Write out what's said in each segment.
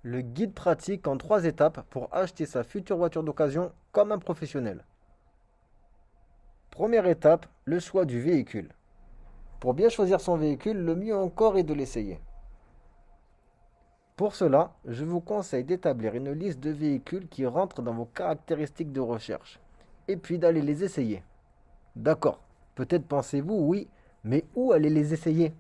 Le guide pratique en 3 étapes pour acheter sa future voiture d'occasion comme un professionnel. Première étape, le choix du véhicule. Pour bien choisir son véhicule, le mieux encore est de l'essayer. Pour cela, je vous conseille d'établir une liste de véhicules qui rentrent dans vos caractéristiques de recherche, et puis d'aller les essayer. D'accord, peut-être pensez-vous, oui, mais où aller les essayer?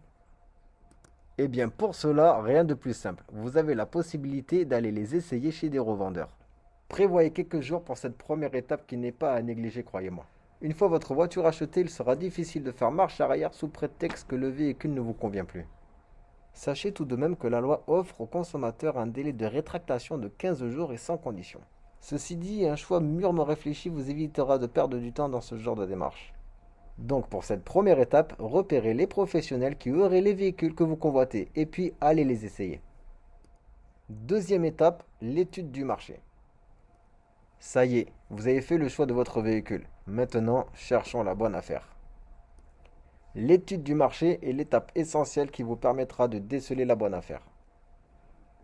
Eh bien pour cela, rien de plus simple. Vous avez la possibilité d'aller les essayer chez des revendeurs. Prévoyez quelques jours pour cette première étape qui n'est pas à négliger, croyez-moi. Une fois votre voiture achetée, il sera difficile de faire marche arrière sous prétexte que le véhicule ne vous convient plus. Sachez tout de même que la loi offre aux consommateurs un délai de rétractation de 15 jours et sans condition. Ceci dit, un choix mûrement réfléchi vous évitera de perdre du temps dans ce genre de démarche. Donc pour cette première étape, repérez les professionnels qui auraient les véhicules que vous convoitez et puis allez les essayer. Deuxième étape, l'étude du marché. Ça y est, vous avez fait le choix de votre véhicule. Maintenant, cherchons la bonne affaire. L'étude du marché est l'étape essentielle qui vous permettra de déceler la bonne affaire.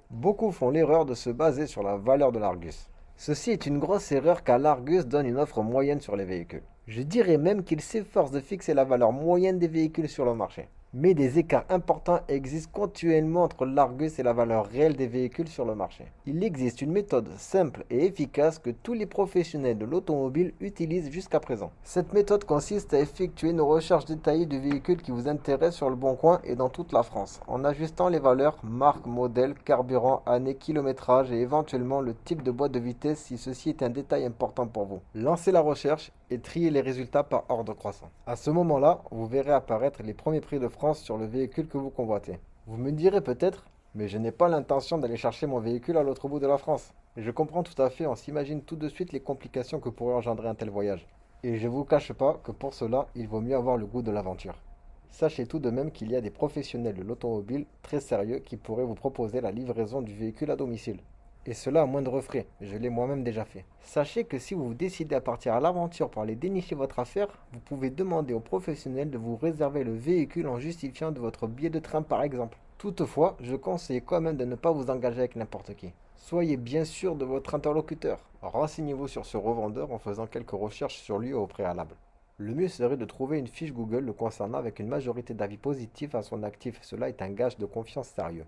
Beaucoup font l'erreur de se baser sur la valeur de l'Argus. Ceci est une grosse erreur car l'Argus donne une offre moyenne sur les véhicules. Je dirais même qu'il s'efforce de fixer la valeur moyenne des véhicules sur le marché. Mais des écarts importants existent continuellement entre l'Argus et la valeur réelle des véhicules sur le marché. Il existe une méthode simple et efficace que tous les professionnels de l'automobile utilisent jusqu'à présent. Cette méthode consiste à effectuer une recherche détaillée du véhicule qui vous intéresse sur le bon coin et dans toute la France, en ajustant les valeurs, marque, modèle, carburant, année, kilométrage et éventuellement le type de boîte de vitesse si ceci est un détail important pour vous. Lancez la recherche et triez les résultats par ordre croissant. À ce moment-là, vous verrez apparaître les premiers prix de France sur le véhicule que vous convoitez. Vous me direz peut-être, mais je n'ai pas l'intention d'aller chercher mon véhicule à l'autre bout de la France. Et je comprends tout à fait, on s'imagine tout de suite les complications que pourrait engendrer un tel voyage. Et je ne vous cache pas que pour cela, il vaut mieux avoir le goût de l'aventure. Sachez tout de même qu'il y a des professionnels de l'automobile très sérieux qui pourraient vous proposer la livraison du véhicule à domicile. Et cela à moindre frais, je l'ai moi-même déjà fait. Sachez que si vous vous décidez à partir à l'aventure pour aller dénicher votre affaire, vous pouvez demander aux professionnels de vous réserver le véhicule en justifiant de votre billet de train par exemple. Toutefois, je conseille quand même de ne pas vous engager avec n'importe qui. Soyez bien sûr de votre interlocuteur. Renseignez-vous sur ce revendeur en faisant quelques recherches sur lui au préalable. Le mieux serait de trouver une fiche Google le concernant avec une majorité d'avis positifs à son actif. Cela est un gage de confiance sérieux.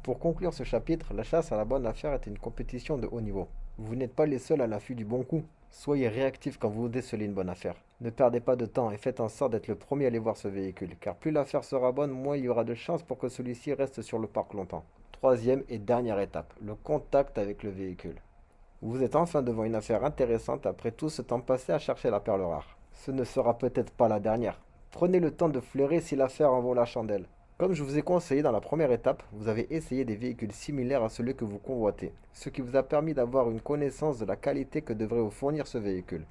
Pour conclure ce chapitre, la chasse à la bonne affaire est une compétition de haut niveau. Vous n'êtes pas les seuls à l'affût du bon coup. Soyez réactifs quand vous décelez une bonne affaire. Ne perdez pas de temps et faites en sorte d'être le premier à aller voir ce véhicule, car plus l'affaire sera bonne, moins il y aura de chances pour que celui-ci reste sur le parc longtemps. Troisième et dernière étape, le contact avec le véhicule. Vous êtes enfin devant une affaire intéressante après tout ce temps passé à chercher la perle rare. Ce ne sera peut-être pas la dernière. Prenez le temps de flairer si l'affaire en vaut la chandelle. Comme je vous ai conseillé dans la première étape, vous avez essayé des véhicules similaires à celui que vous convoitez, ce qui vous a permis d'avoir une connaissance de la qualité que devrait vous fournir ce véhicule.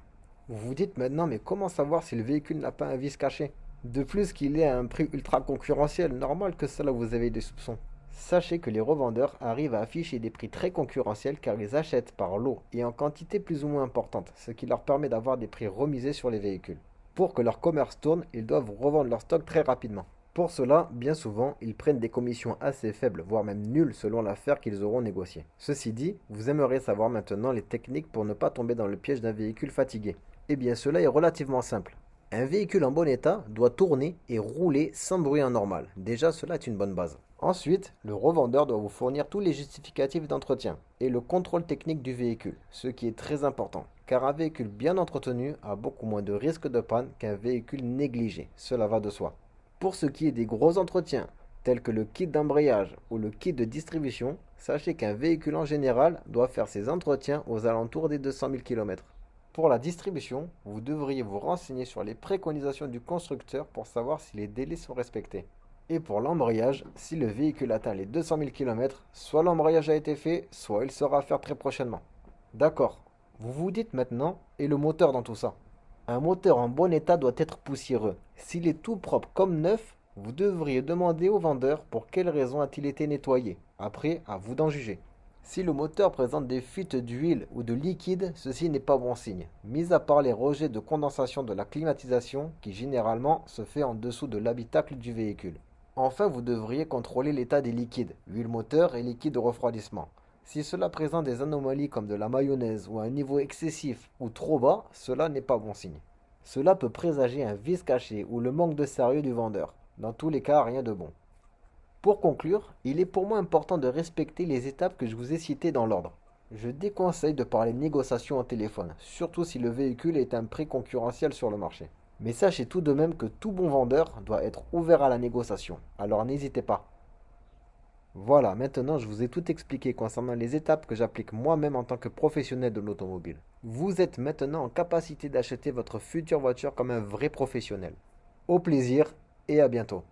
Vous vous dites maintenant, mais comment savoir si le véhicule n'a pas un vice caché? De plus qu'il est à un prix ultra concurrentiel, normal que cela vous éveille des soupçons. Sachez que les revendeurs arrivent à afficher des prix très concurrentiels car ils achètent par lot et en quantité plus ou moins importante, ce qui leur permet d'avoir des prix remisés sur les véhicules. Pour que leur commerce tourne, ils doivent revendre leur stock très rapidement. Pour cela, bien souvent, ils prennent des commissions assez faibles, voire même nulles selon l'affaire qu'ils auront négociée. Ceci dit, vous aimeriez savoir maintenant les techniques pour ne pas tomber dans le piège d'un véhicule fatigué. Eh bien, cela est relativement simple. Un véhicule en bon état doit tourner et rouler sans bruit anormal. Déjà, cela est une bonne base. Ensuite, le revendeur doit vous fournir tous les justificatifs d'entretien et le contrôle technique du véhicule, ce qui est très important, car un véhicule bien entretenu a beaucoup moins de risques de panne qu'un véhicule négligé. Cela va de soi. Pour ce qui est des gros entretiens, tels que le kit d'embrayage ou le kit de distribution, sachez qu'un véhicule en général doit faire ses entretiens aux alentours des 200 000 km. Pour la distribution, vous devriez vous renseigner sur les préconisations du constructeur pour savoir si les délais sont respectés. Et pour l'embrayage, si le véhicule atteint les 200 000 km, soit l'embrayage a été fait, soit il sera à faire très prochainement. D'accord, vous vous dites maintenant, et le moteur dans tout ça? Un moteur en bon état doit être poussiéreux. S'il est tout propre comme neuf, vous devriez demander au vendeur pour quelle raison a-t-il été nettoyé. Après, à vous d'en juger. Si le moteur présente des fuites d'huile ou de liquide, ceci n'est pas bon signe, mis à part les rejets de condensation de la climatisation qui généralement se fait en dessous de l'habitacle du véhicule. Enfin, vous devriez contrôler l'état des liquides, huile moteur et liquide de refroidissement. Si cela présente des anomalies comme de la mayonnaise ou un niveau excessif ou trop bas, cela n'est pas bon signe. Cela peut présager un vice caché ou le manque de sérieux du vendeur. Dans tous les cas, rien de bon. Pour conclure, il est pour moi important de respecter les étapes que je vous ai citées dans l'ordre. Je déconseille de parler négociation au téléphone, surtout si le véhicule est un prix concurrentiel sur le marché. Mais sachez tout de même que tout bon vendeur doit être ouvert à la négociation, alors n'hésitez pas. Voilà, maintenant je vous ai tout expliqué concernant les étapes que j'applique moi-même en tant que professionnel de l'automobile. Vous êtes maintenant en capacité d'acheter votre future voiture comme un vrai professionnel. Au plaisir et à bientôt.